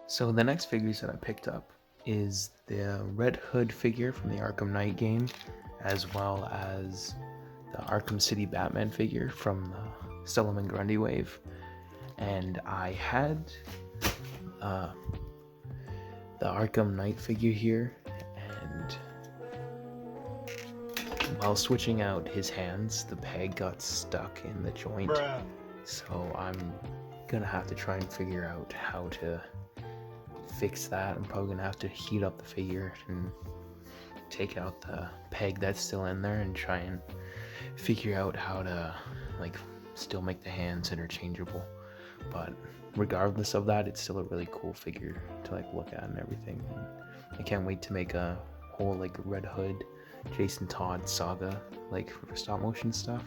So the next figures that I picked up is the Red Hood figure from the Arkham Knight game, as well as the Arkham City Batman figure from the Talon and Grundy wave. And I had the Arkham Knight figure here, and while switching out his hands, the peg got stuck in the joint. So I'm gonna have to try and figure out how to fix that. I'm probably gonna have to heat up the figure and take out the peg that's still in there and try and figure out how to still make the hands interchangeable. But regardless of that, it's still a really cool figure to look at and everything. I can't wait to make a whole Red Hood Jason Todd saga for stop motion stuff.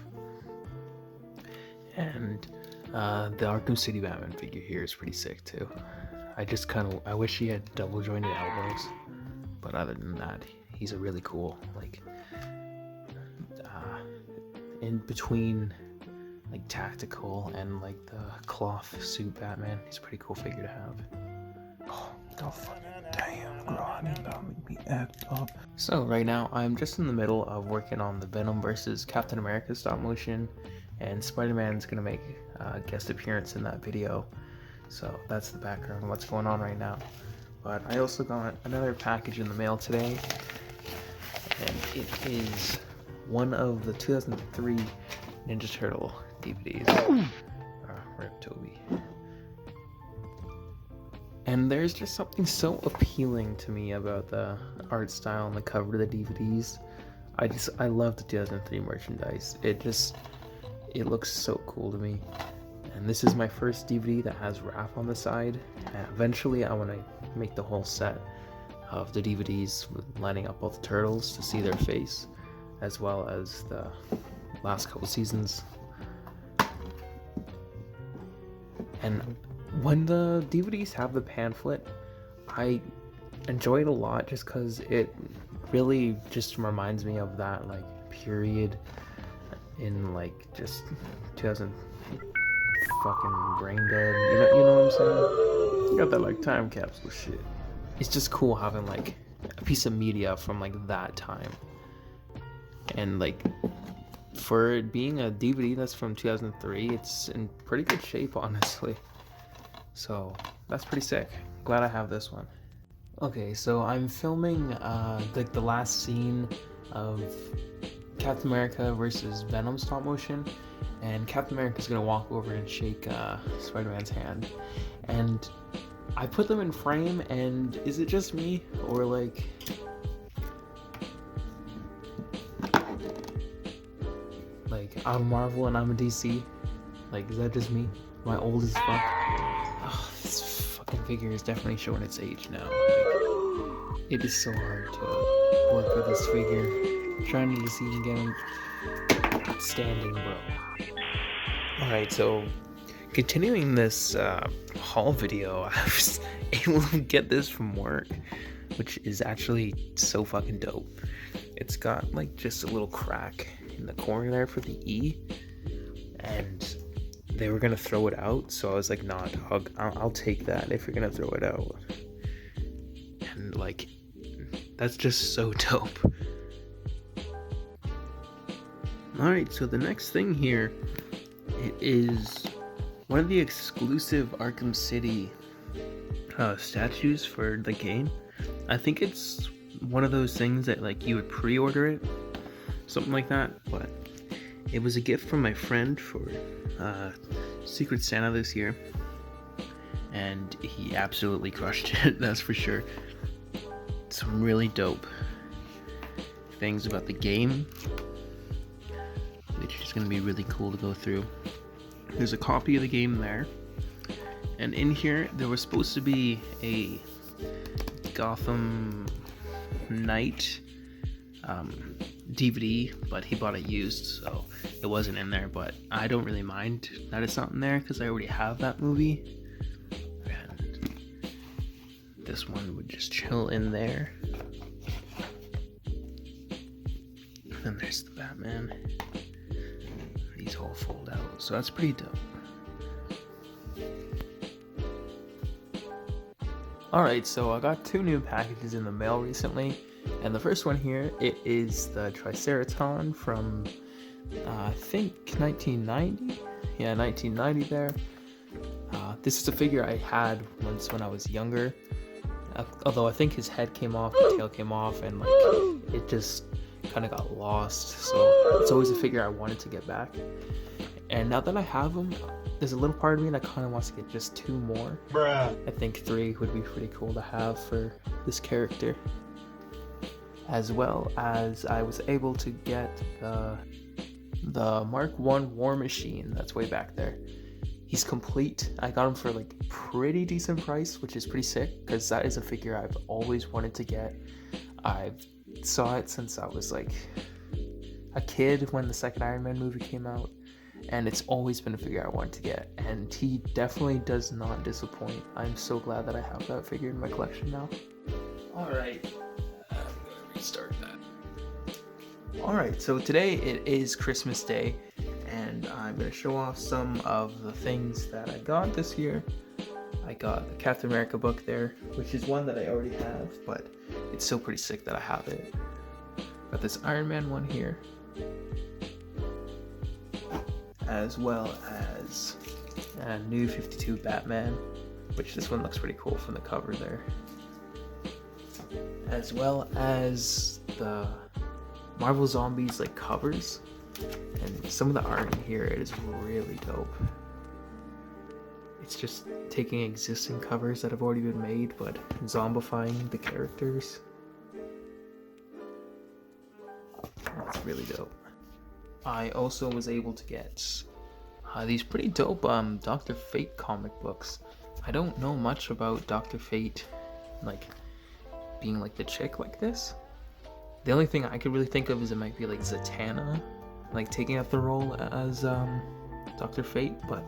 And the Arkham City Batman figure here is pretty sick too. I wish he had double jointed elbows, but other than that, he's a really cool in between tactical and the cloth suit Batman. He's a pretty cool figure to have. Oh, God damn, Grundy, that made me act up. So right now I'm just in the middle of working on the Venom versus Captain America stop motion, and Spider-Man's gonna make a guest appearance in that video. So that's the background of what's going on right now. But I also got another package in the mail today, and it is one of the 2003 Ninja Turtle DVDs. Rip Toby. And there's just something so appealing to me about the art style and the cover of the DVDs. I love the 2003 merchandise. It looks so cool to me. And this is my first DVD that has wrap on the side. And eventually I want to make the whole set of the DVDs with lining up all the turtles to see their face, as well as the last couple seasons. And when the DVDs have the pamphlet, I enjoy it a lot just because it really just reminds me of that period in just 2000 fucking brain dead, you know what I'm saying? You got that time capsule shit. It's just cool having a piece of media from that time, and for it being a DVD that's from 2003, it's in pretty good shape, honestly. So that's pretty sick. Glad I have this one. Okay, so I'm filming the last scene of Captain America versus Venom stop motion, and Captain America's gonna walk over and shake Spider-Man's hand, and I put them in frame. And is it just me, or I'm Marvel and I'm a DC? Is that just me? Am I old as fuck? Oh, this fucking figure is definitely showing its age now. It is so hard to work with this figure. I'm trying to just even get him standing, bro. Alright, so continuing this haul video, I was able to get this from work, which is actually so fucking dope. It's got just a little crack in the corner there for the E, and they were gonna throw it out, so I was like, nah dog, I'll take that if you're gonna throw it out. And that's just so dope. Alright, so the next thing here, it is one of the exclusive Arkham City statues for the game. I think it's one of those things that you would pre-order it, something like that, but it was a gift from my friend for Secret Santa this year, and he absolutely crushed it, that's for sure. Some really dope things about the game, which is going to be really cool to go through. There's a copy of the game there, and in here there was supposed to be a Gotham Knight DVD, but he bought it used, so it wasn't in there. But I don't really mind that it's not in there because I already have that movie, and this one would just chill in there. And there's the Batman. These all fold out, so that's pretty dope. Alright, so I got 2 new packages in the mail recently, and the first one here, it is the Triceraton from, I think 1990? Yeah, 1990 there. This is a figure I had once when I was younger, although I think his head came off, the tail came off, and like, it just kind of got lost, so it's always a figure I wanted to get back. And now that I have him, there's a little part of me that kind of wants to get just 2 more. Bruh. I think 3 would be pretty cool to have for this character. As well as I was able to get the Mark 1 War Machine that's way back there. He's complete. I got him for like pretty decent price, which is pretty sick because that is a figure I've always wanted to get. I've saw it since I was like a kid when the second Iron Man movie came out, and it's always been a figure I wanted to get, and he definitely does not disappoint. I'm so glad that I have that figure in my collection now. Alright, I'm gonna restart that. Alright, so today it is Christmas Day, and I'm gonna show off some of the things that I got this year. I got the Captain America book there, which is one that I already have, but it's still pretty sick that I have it. Got this Iron Man one here, as well as a new 52 Batman, which this one looks pretty cool from the cover there, as well as the Marvel Zombies like covers, and some of the art in here, it is really dope. It's just taking existing covers that have already been made, but zombifying the characters. That's really dope. I also was able to get these pretty dope Dr. Fate comic books. I don't know much about Dr. Fate, like being like the chick like this. The only thing I could really think of is it might be like Zatanna, like taking up the role as Dr. Fate, but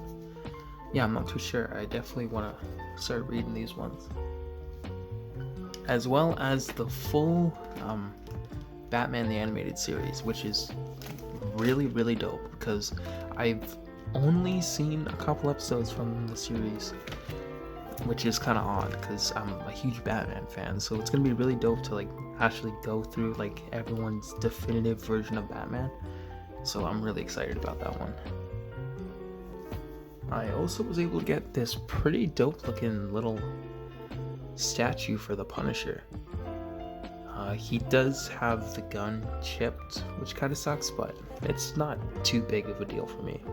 yeah, I'm not too sure. I definitely want to start reading these ones. As well as the full Batman the Animated Series, which is really, really dope because I've only seen a couple episodes from the series, which is kind of odd because I'm a huge Batman fan, so it's gonna be really dope to like actually go through like everyone's definitive version of Batman. So I'm really excited about that one. I also was able to get this pretty dope looking little statue for the Punisher. He does have the gun chipped, which kind of sucks, but it's not too big of a deal for me.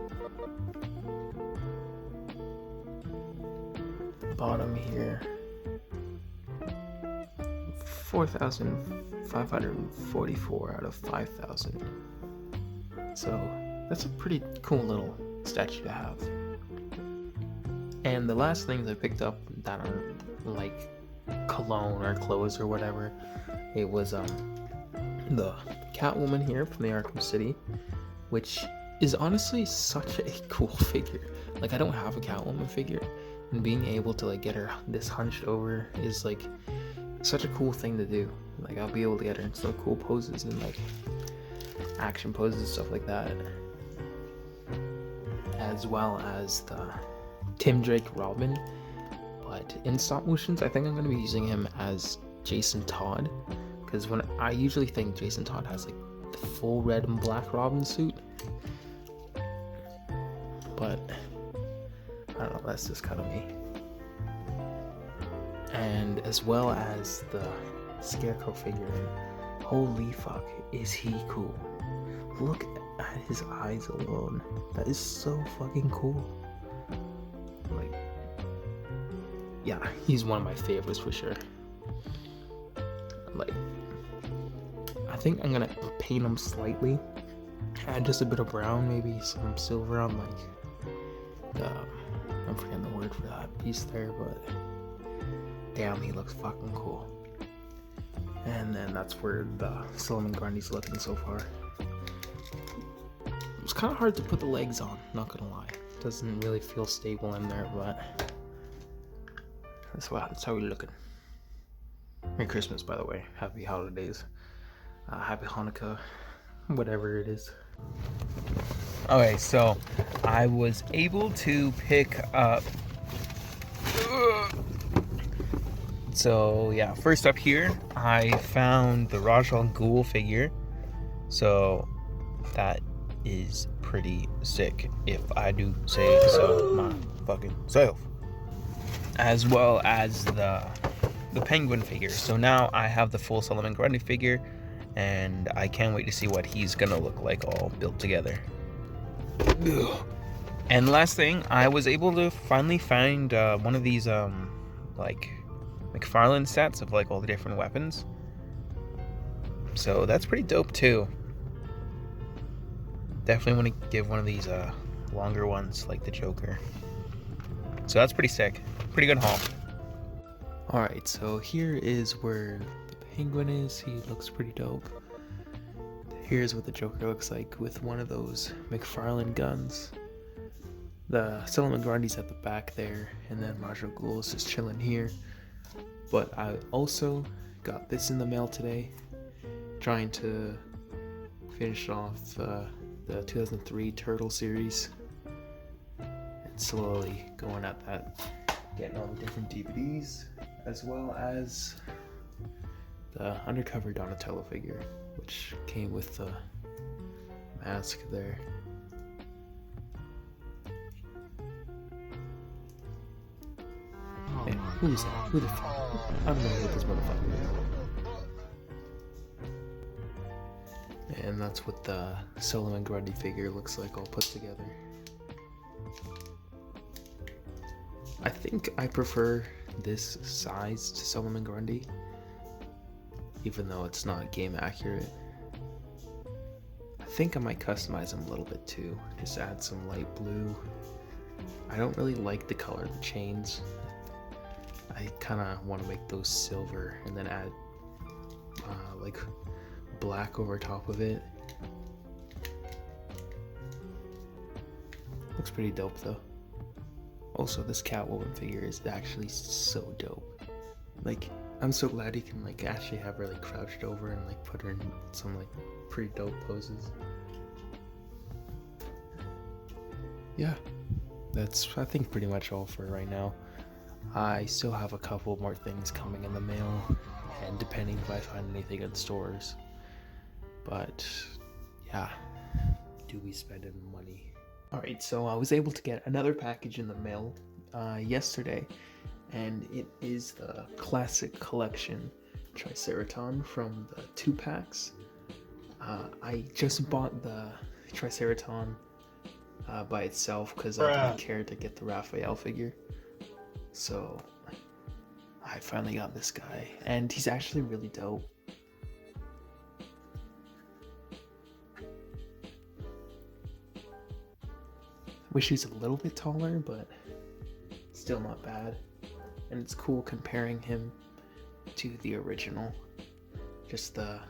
Bottom here, 4,544 out of 5,000. So that's a pretty cool little statue to have. And the last things I picked up that are like cologne or clothes or whatever, it was the Catwoman here from the Arkham City, which is honestly such a cool figure. Like, I don't have a Catwoman figure, and being able to like get her this hunched over is like such a cool thing to do. Like, I'll be able to get her in some cool poses and like action poses and stuff like that, as well as the Tim Drake Robin, but in stop motions I think I'm going to be using him as Jason Todd, because when I usually think Jason Todd has like the full red and black Robin suit, but I don't know, that's just kind of me. And as well as the Scarecrow figure, holy fuck, is he cool. Look at his eyes alone, that is so fucking cool. Like, yeah, he's one of my favorites for sure. Like, I think I'm gonna paint him slightly, add just a bit of brown, maybe some silver on like I'm forgetting the word for that piece there, but damn, he looks fucking cool. And then that's where the Solomon Grundy's looking so far. It was kind of hard to put the legs on, not gonna lie. Doesn't really feel stable in there, but that's how we're looking. Merry Christmas, by the way. Happy holidays. Happy Hanukkah. Whatever it is. Okay, so I was able to pick up so yeah, first up here, I found the Raj Al Ghul figure. So that is pretty sick, if I do say so my fucking self. As well as the Penguin figure. So now I have the full Solomon Grundy figure, and I can't wait to see what he's gonna look like all built together. Ugh. And last thing, I was able to finally find one of these like McFarlane sets of like all the different weapons. So that's pretty dope too. Definitely want to give one of these longer ones like the Joker. So that's pretty sick. Pretty good haul. Alright, so here is where the Penguin is. He looks pretty dope. Here's what the Joker looks like with one of those McFarlane guns. The Solomon Grundy's at the back there, and then Raj Al Ghul is just chilling here. But I also got this in the mail today, trying to finish off the 2003 Turtle series, and slowly going at that, getting all the different DVDs, as well as the Undercover Donatello figure, which came with the mask there. Hey, who's that? Who the fuck? I don't know who this motherfucker is. And that's what the Solomon Grundy figure looks like all put together. I think I prefer this size to Solomon Grundy, even though it's not game accurate. I think I might customize him a little bit too, just add some light blue. I don't really like the color of the chains. I kind of want to make those silver and then add like black over top of it. Looks pretty dope though. Also, this Catwoman figure is actually so dope. Like, I'm so glad you can like actually have her like crouched over and like put her in some like pretty dope poses. Yeah, that's I think pretty much all for right now. I still have a couple more things coming in the mail, and depending if I find anything in stores. But yeah, do be spending money. Alright, so I was able to get another package in the mail yesterday, and it is the Classic Collection Triceraton from the 2-packs. I just bought the Triceraton by itself because I didn't care to get the Raphael figure. So I finally got this guy, and he's actually really dope. Wish he's a little bit taller, but still not bad. And it's cool comparing him to the original. Just the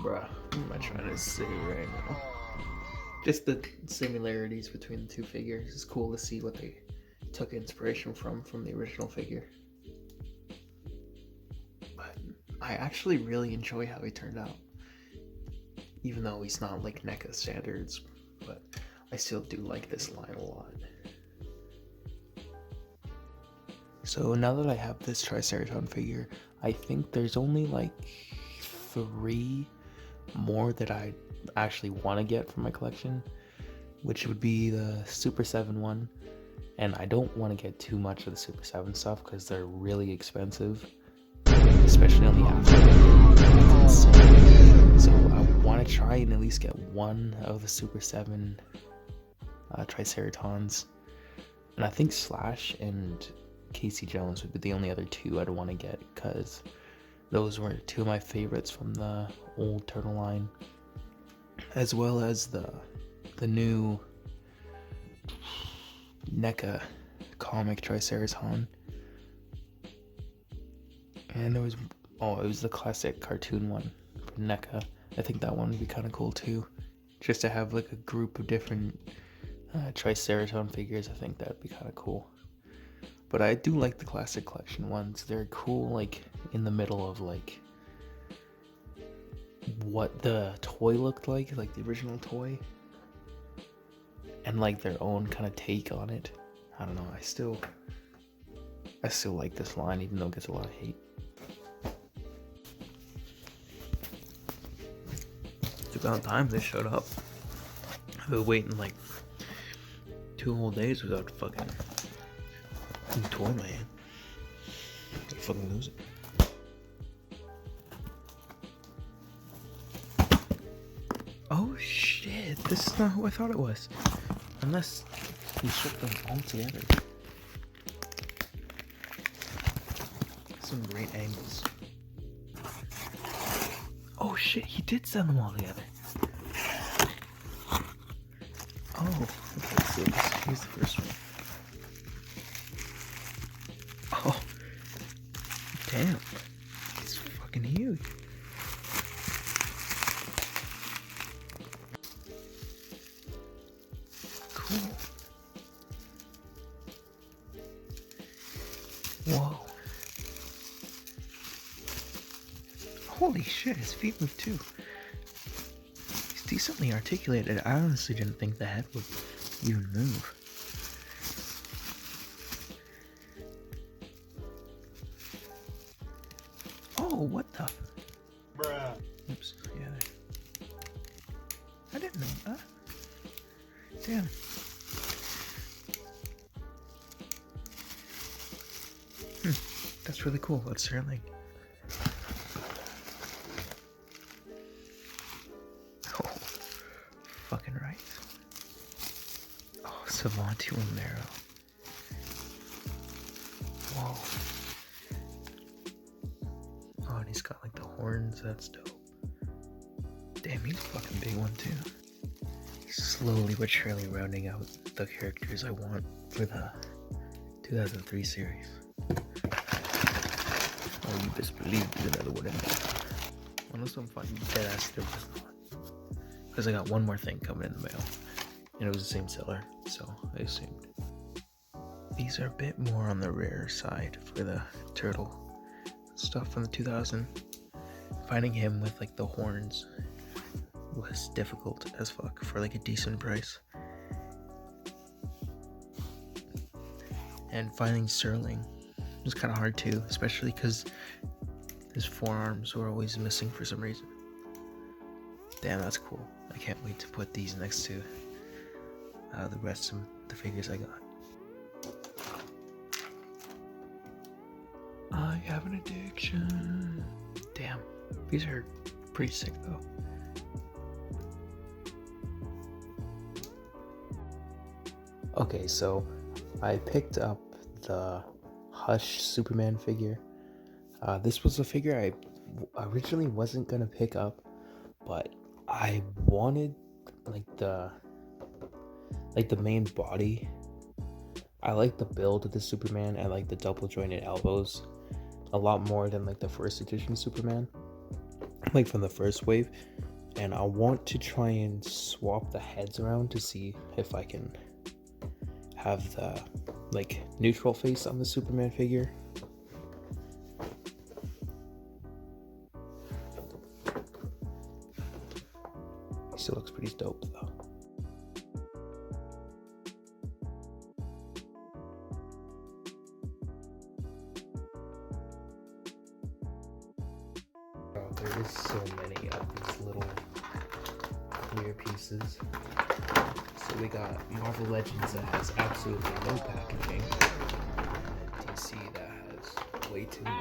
what am I trying to say right now? Just the similarities between the two figures. It's cool to see what they took inspiration from the original figure. But I actually really enjoy how he turned out. Even though he's not like NECA standards, but I still do like this line a lot. So now that I have this Triceraton figure, I think there's only like 3 more that I actually want to get from my collection, which would be the Super 7 one, and I don't want to get too much of the Super 7 stuff because they're really expensive, especially on the aftermarket. It's insane. So I want to try and at least get one of the Super 7 Triceratons, and I think Slash and Casey Jones would be the only other 2 I'd want to get, because those were 2 of my favorites from the old Turtle line, as well as the new NECA comic Triceraton. And it was the classic cartoon one from NECA. I think that one would be kind of cool too, just to have like a group of different Triceraton figures. I think that'd be kind of cool. But I do like the classic collection ones. They're cool, like in the middle of like what the toy looked like the original toy, and like their own kind of take on it. I don't know, I still like this line even though it gets a lot of hate. It's about time they showed up. I've been waiting like 2 whole days without fucking toy man. I fucking lose it. Oh shit, this is not who I thought it was. Unless he shipped them all together. Some great angles. Oh shit, he did send them all together. Oh, okay, so here's the first one. Oh, damn. It's fucking huge. Cool. Whoa. Holy shit, his feet move too. He's decently articulated. I honestly didn't think the head would even move. Oh, what the? Bruh. Oops, yeah. I didn't know that. Damn. That's really cool. What's her link? Oh, fucking right. Oh, Savanti Romero. Whoa. Oh, and he's got like the horns. That's dope. Damn, he's a fucking big one too. Slowly but surely rounding out the characters I want for the 2003 series. Oh, you best believe there's another one in there. Unless I'm fucking dead ass there was not. Because I got one more thing coming in the mail. And it was the same seller, so I assumed. These are a bit more on the rare side for the turtle stuff from the 2000. Finding him with like the horns was difficult as fuck for like a decent price. And finding Sterling was kind of hard too, especially because his forearms were always missing for some reason. Damn, that's cool. I can't wait to put these next to the rest of the figures I got. I have an addiction. Damn, these are pretty sick though. Okay, so I picked up the Hush Superman figure. This was a figure I originally wasn't gonna pick up, but I wanted like the main body. I like the build of the Superman. I like the double jointed elbows a lot more than like the first edition Superman, like from the first wave. And I want to try and swap the heads around to see if I can have the like neutral face on the Superman figure. He still looks pretty dope though. Oh, there is so many of these little clear pieces. So we got Marvel Legends that has absolutely no packaging, and DC that has way too much.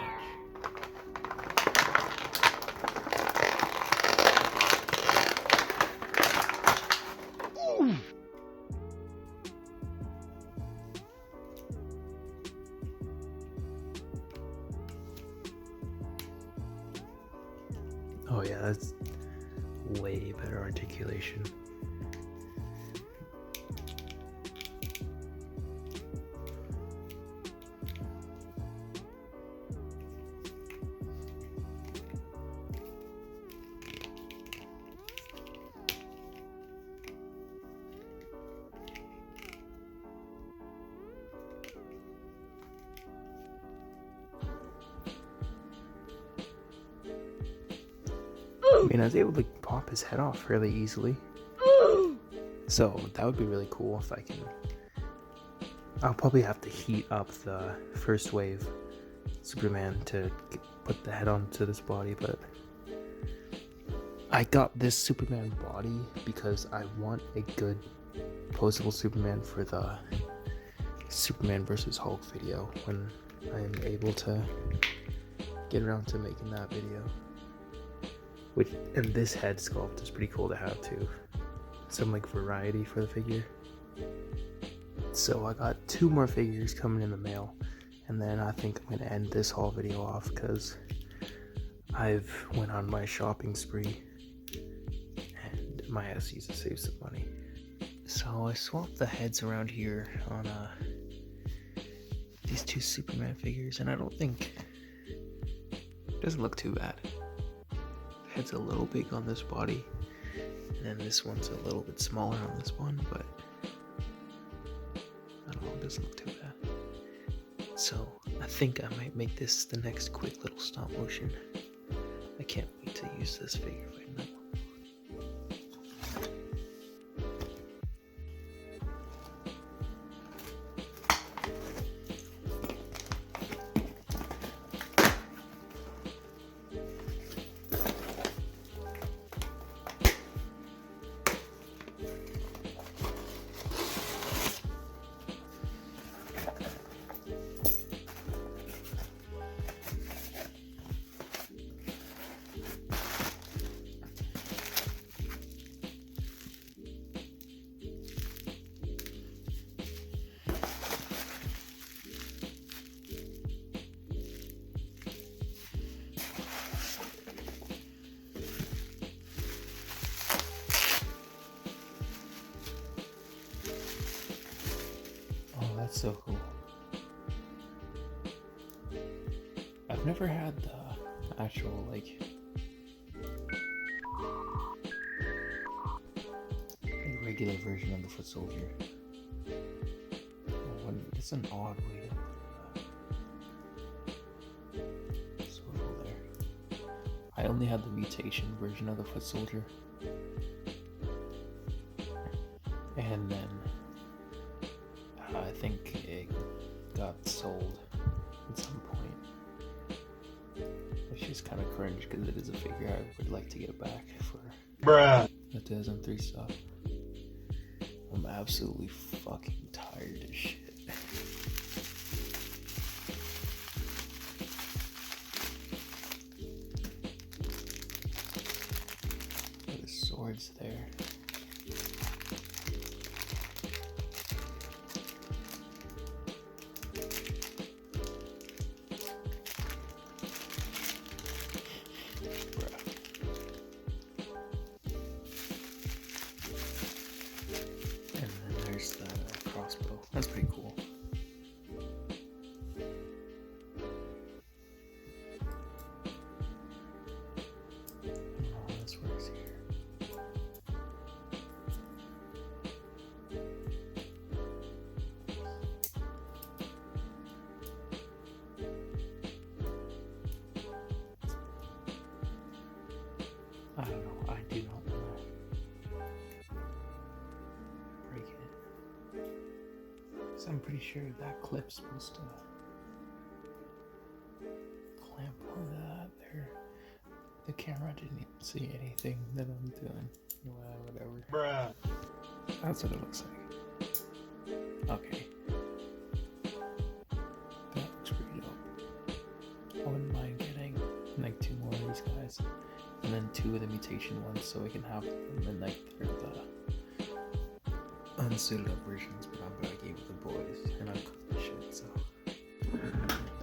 Oh yeah, that's way better articulation. I mean, I was able to pop his head off fairly easily. So that would be really cool if I can I'll probably have to heat up the first wave Superman to put the head onto this body, but I got this Superman body because I want a good posable Superman for the Superman versus Hulk video when I am able to get around to making that video. And this head sculpt is pretty cool to have too. Some like variety for the figure. So I got 2 more figures coming in the mail, and then I think I'm gonna end this haul video off because I've went on my shopping spree and my ass needs to save some money. So I swapped the heads around here on these 2 Superman figures, and I don't think it doesn't look too bad. The head's a little big on this body, and then this one's a little bit smaller on this one, but I don't know, it doesn't look too bad. So I think I might make this the next quick little stop motion. I can't wait to use this figure right now. That's so cool. I've never had the actual regular version of the foot soldier. It's an odd way to swivel there. I only had the mutation version of the foot soldier, and then I think it got sold at some point, which is kind of cringe because it is a figure I would like to get back for the 2003 stuff. I'm absolutely fucking tired as shit. The sword's there. That's pretty cool. I don't know how this works here. I don't know. I do not want to break it. So I'm pretty sure that clip's supposed to clamp onto that there. The camera didn't even see anything that I'm doing. Whatever. That's what it looks like. Okay. That looks pretty dope. I wouldn't mind getting like 2 more of these guys. And then 2 of the mutation ones so we can have them in like the unsuited up versions, but I'm gonna give the boys and I cook the shit, so.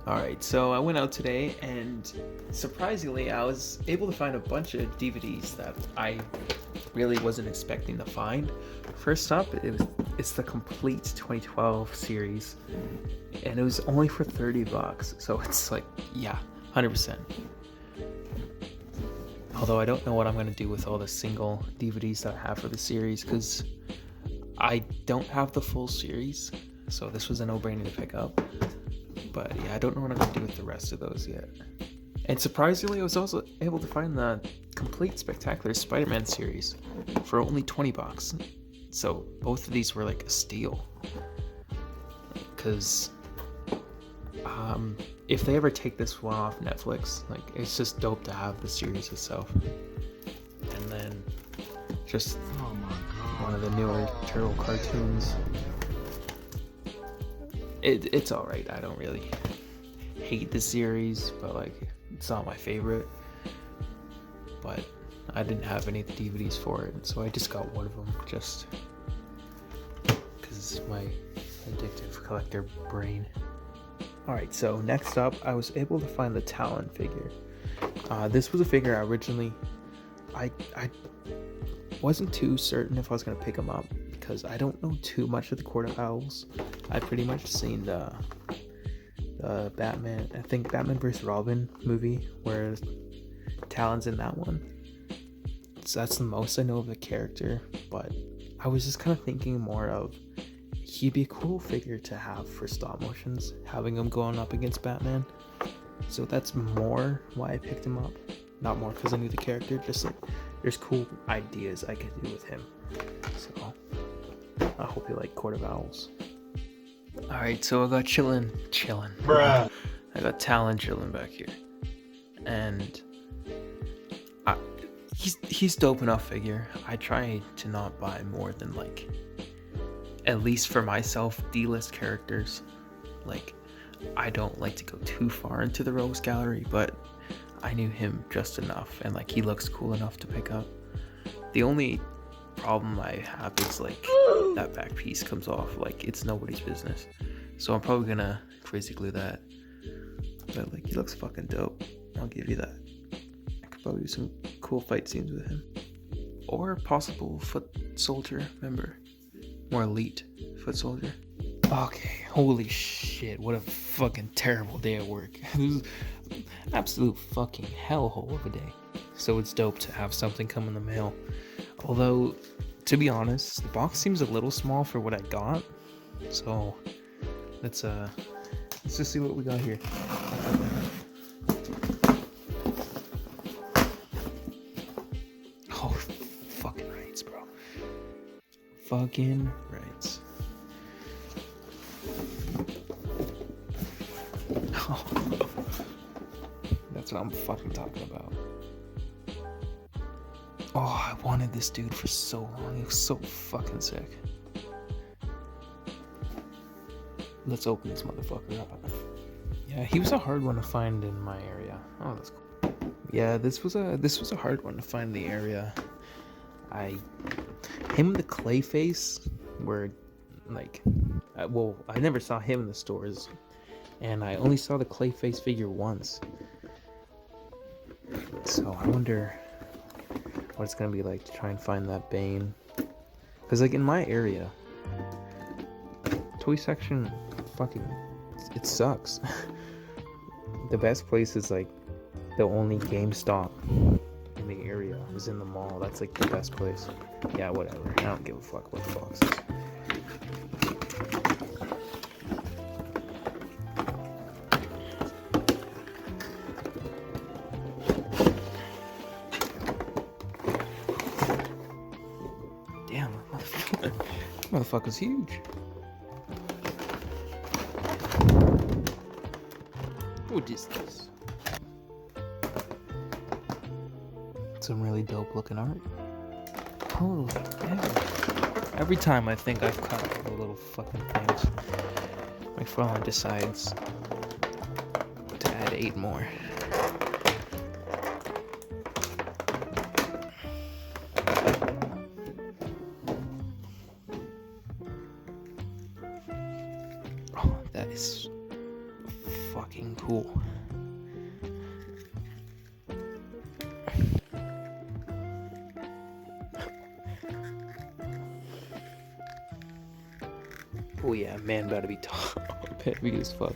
Alright, so I went out today and surprisingly I was able to find a bunch of DVDs that I really wasn't expecting to find. First up, it's the complete 2012 series, and it was only for $30, so it's like, yeah, 100%. Although I don't know what I'm gonna do with all the single DVDs that I have for the series, because I don't have the full series, so this was a no-brainer to pick up. But yeah, I don't know what I'm going to do with the rest of those yet. And surprisingly, I was also able to find the complete Spectacular Spider-Man series for only $20. So both of these were like a steal. because if they ever take this one off Netflix, like it's just dope to have the series itself. And then just one of the newer Turtle cartoons. It's alright. I don't really hate the series, but like it's not my favorite. But I didn't have any of the DVDs for it, so I just got one of them just because my addictive collector brain. Alright, so next up, I was able to find the Talon figure. This was a figure I wasn't too certain if I was going to pick him up because I don't know too much of the Court of Owls. I pretty much seen the Batman, I think Batman vs. Robin movie where Talon's in that one. So that's the most I know of the character, but I was just kind of thinking more of he'd be a cool figure to have for stop motions, having him going up against Batman. So that's more why I picked him up. Not more because I knew the character, just like there's cool ideas I could do with him. So I hope you like Court of Owls. Alright, so I got chillin'. Bruh. I got Talon chilling back here. And he's dope enough figure. I try to not buy more than like, at least for myself, D-list characters. Like, I don't like to go too far into the Rogues Gallery, but I knew him just enough, and like he looks cool enough to pick up. The only problem I have is like that back piece comes off, like it's nobody's business. So I'm probably gonna crazy glue that. But like he looks fucking dope. I'll give you that. I could probably do some cool fight scenes with him. Or a possible foot soldier member. More elite foot soldier. Okay, holy shit, what a fucking terrible day at work. It was an absolute fucking hellhole of a day. So it's dope to have something come in the mail. Although, to be honest, the box seems a little small for what I got. So let's just see what we got here. Oh, fucking rights, bro. Fucking rights. Oh, that's what I'm fucking talking about. Oh, I wanted this dude for so long. He was so fucking sick. Let's open this motherfucker up. Yeah, he was a hard one to find in my area. Oh, that's cool. Yeah, this was a hard one to find in the area. Him and the Clayface were like, well, I never saw him in the stores, and I only saw the Clayface figure once. So I wonder what it's gonna be like to try and find that Bane. Because like in my area, toy section fucking, it sucks. The best place is like the only GameStop in the area is in the mall. That's like the best place. Yeah, whatever. I don't give a fuck what the box is. Damn, motherfucker's huge. What is this? Some really dope looking art. Holy damn. Every time I think I've caught all the little fucking things, McFarlane decides to add 8 more. Oh, that is fucking cool. Oh yeah, man better be heavy as fuck.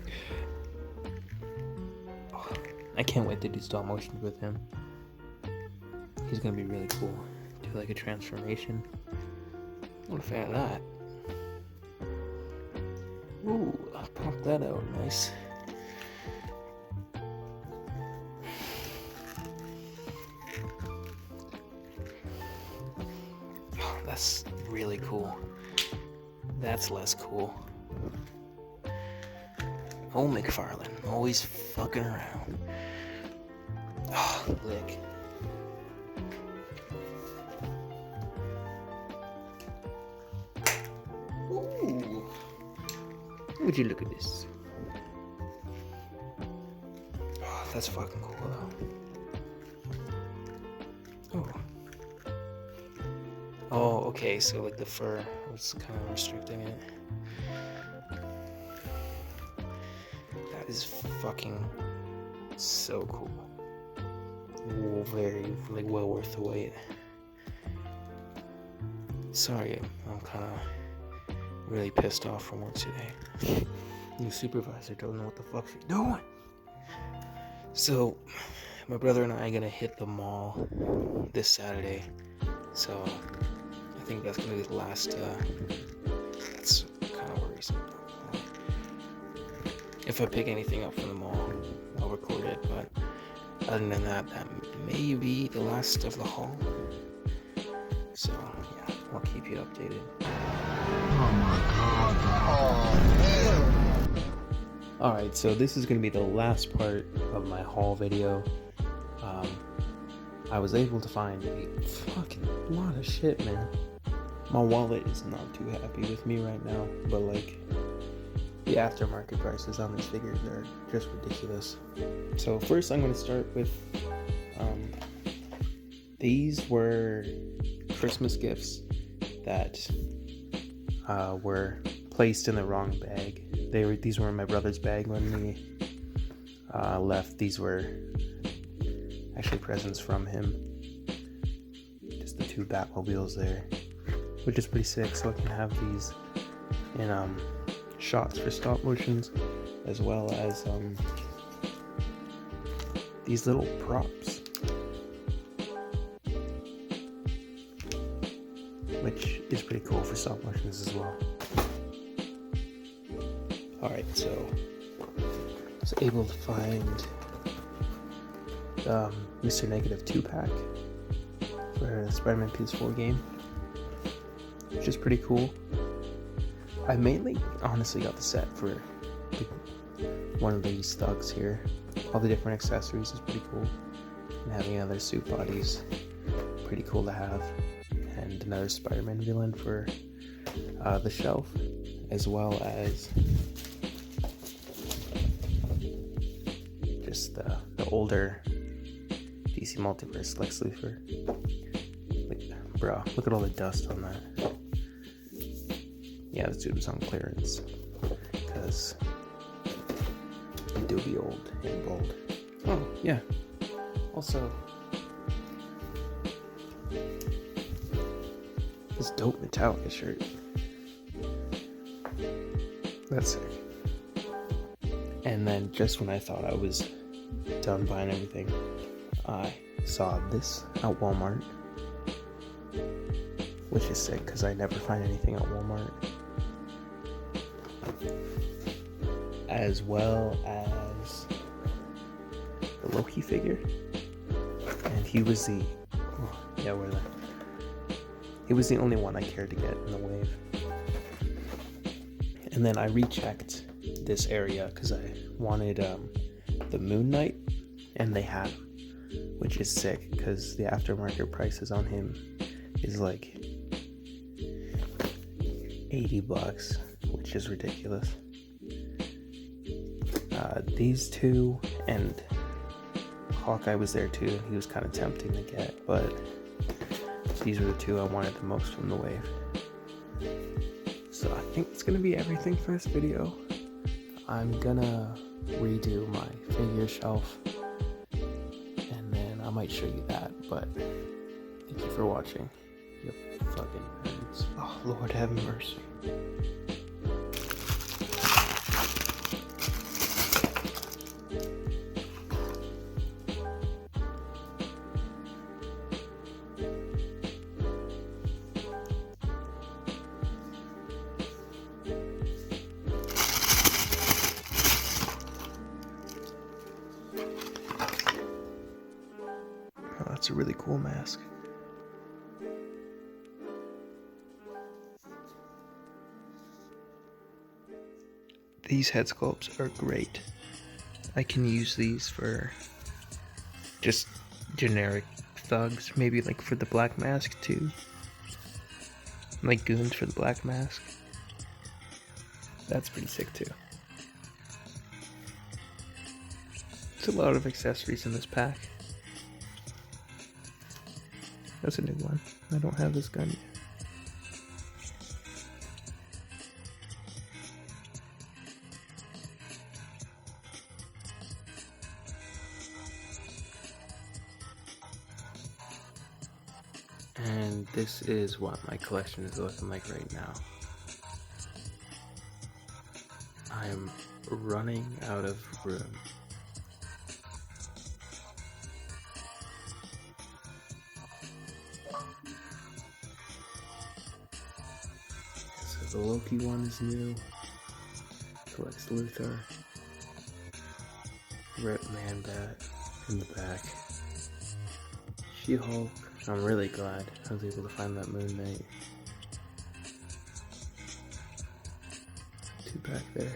Oh, I can't wait to do stop motion with him. He's gonna be really cool. Do like a transformation. What a fan of that. Ooh, I popped that out nice. Oh, that's really cool. That's less cool. Old McFarlane, always fucking around. Oh, lick. Ooh. Would you look at this? Oh, that's fucking cool though. Oh. Oh, okay, so like the fur was kind of restricting it. That is fucking so cool. Ooh, very, like, well worth the wait. Sorry, I'm kind of really pissed off from work today. New supervisor don't know what the fuck she's doing. So, my brother and I are gonna hit the mall this Saturday. So, I think that's gonna be the last, that's kind of worrisome. If I pick anything up from the mall, I'll record it, but other than that, that may be the last of the haul. So, yeah, I'll keep you updated. Oh my god. Alright, so this is going to be the last part of my haul video. I was able to find a fucking lot of shit, man. My wallet is not too happy with me right now, but like, the aftermarket prices on these figures are just ridiculous. So first I'm going to start with, these were Christmas gifts that were placed in the wrong bag. These were in my brother's bag when we left. These were actually presents from him. Just the two Batmobiles there, which is pretty sick. So I can have these in shots for stop motions, as well as these little props, which is pretty cool for stop motions as well. Alright, so I was able to find Mr. Negative 2-pack for the Spider-Man PS4 game, which is pretty cool. I mainly honestly got the set for one of these thugs here. All the different accessories is pretty cool. And having other suit bodies, pretty cool to have. And another Spider-Man villain for the shelf, as well as just the older DC Multiverse Lex Luthor. Like, bro, look at all the dust on that. Yeah, this dude was on clearance, because he do be old and bold. Oh, yeah. Also, this dope Metallica shirt. That's sick. And then just when I thought I was done buying everything, I saw this at Walmart, which is sick because I never find anything at Walmart. As well as the Loki figure, and he was the he was the only one I cared to get in the wave. And then I rechecked this area because I wanted the Moon Knight, and they had him, which is sick because the aftermarket prices on him is like $80, which is ridiculous. These two, and Hawkeye was there too, and he was kind of tempting to get, but these were the two I wanted the most from the wave. So I think it's gonna be everything for this video. I'm gonna redo my figure shelf, and then I might show you that, but thank you for watching. You fucking nerds. Oh, Lord have mercy. That's a really cool mask. These head sculpts are great. I can use these for just generic thugs, maybe like for the Black Mask too. Like goons for the Black Mask. That's pretty sick too. There's a lot of accessories in this pack. That's a new one. I don't have this gun yet. And this is what my collection is looking like right now. I'm running out of room. So the Loki one is new. Lex Luthor. Rip Man Bat in the back. She-Hulk. I'm really glad I was able to find that Moon Knight. Two back there.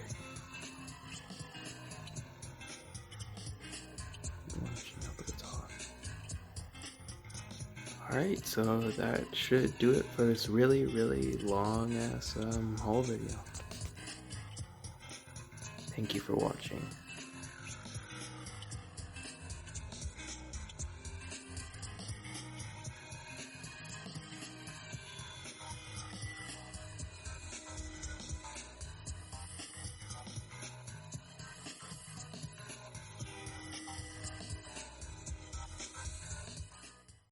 Launching up at the top. Alright, so that should do it for this really, really long ass haul video. Thank you for watching.